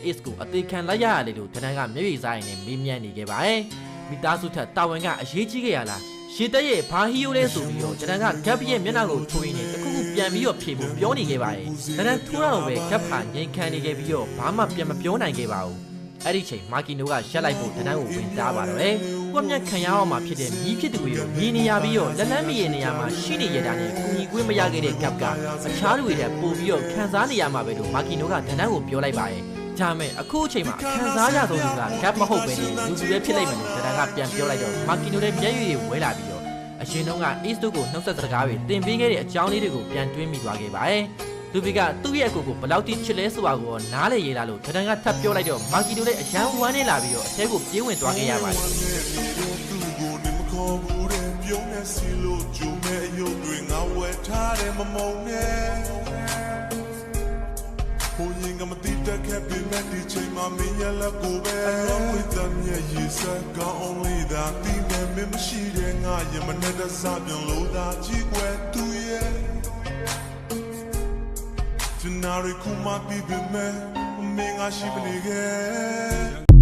Ace ကိုအသေးခံလိုက်ရလေလို့တနန်းကမျက်ရည်စားရင်လည်းမေးမြန်းနေခဲ့ပါတယ်မိသားစုထက်တာဝန်ကအရေးကြီးခဲ့ရလားရှေတက်ရဲ့ဘာဟီယိုလဲဆိုပြီးတော့တနန်းကဂက်ရဲ့မျက်နှာကိုထိုးရင်းနဲ့တခုခုပြန်ပြီးတော့ဖြေဖို့ပြောနေခဲ့ပါတယ်တနန်းထိုးရတော့ပဲဂက်ဟာငြိမ်ခံနေခဲ့ပြီးတော့ဘာမှပြန်မပြောနိုင်ခဲ့ပါဘူးအဲ့ဒီချိန်မာကီနိုကရက်လိုက်ဖို့တနန်းကိုဝင်တားပါတော့တယ်ကွက်မြက်ခံရအောင်မှဖြစ်တဲ့မြီးဖြစ်သူတွေရောမြင်နေရပြီးတော့လက်လန်းမရနေရမှာရှိနေရတာနဲ့ကူညီခွင့်မရခဲ့တဲ့ဂက်ကအခြားလူတွေတက်ပို့ပြီးတော့ခံစားနေရမှာပဲလို့မာကီနိုကတနန်းကိုပြောလိုက်ပါတယ်ဒါမဲ့အခုအချိန်မှာခံစားရဆုံးသူကဂက်မဟုတ်ပဲနဲ့လူကြီးပဲဖြစ်လိုက်မယ်လို့တနန်းကပြန်ပြောလိုက်တော့မာကီနိုလည်းမျက်ရည်တွေဝဲလာပြီးတော့အရှင်တုန်းက Ace တို့ကိုနှုတ်ဆက်စကားတွေတင်ပေးခဲ့တဲ့အကြောင်းလေးတွေကိုပြန်တွေးမိသွားခဲ့ပါတယ်လူပီကသူ့ရဲ့အကိုကိုဘယ်လောက်ထိချစ်လဲဆိုတာကိုနားလေရေးလာလို့တနန်းကထပ်ပြောလိုက်တော့မာကီနိုလည်းအရန်ဝမ်းနေလာပြီးတော့အထဲကိုပြေးဝင်သွားခဲ့ရပါတယ်ပြုံးနေစီလို့ဂျုံမဲ့ရုပ်တွေငါဝယ်ထားတယ်မမုံနဲ့ဘုံရင်ကမတိတက်ခဲ့ပြီမဲ့ဒီချိန်မှာမင်းရလက်ကိုပဲဝိတ္တမြရဲ့ရေစက်ကောင်း only သာတီးမဲ့မမရှိတဲ့ငါရမနဲ့တစားပြန်လို့သာကြည့်ွယ်သူရဲ့ဒီနာရီခုမှပြီးပြီမဲ့မင်းငါရှိမနေခဲ့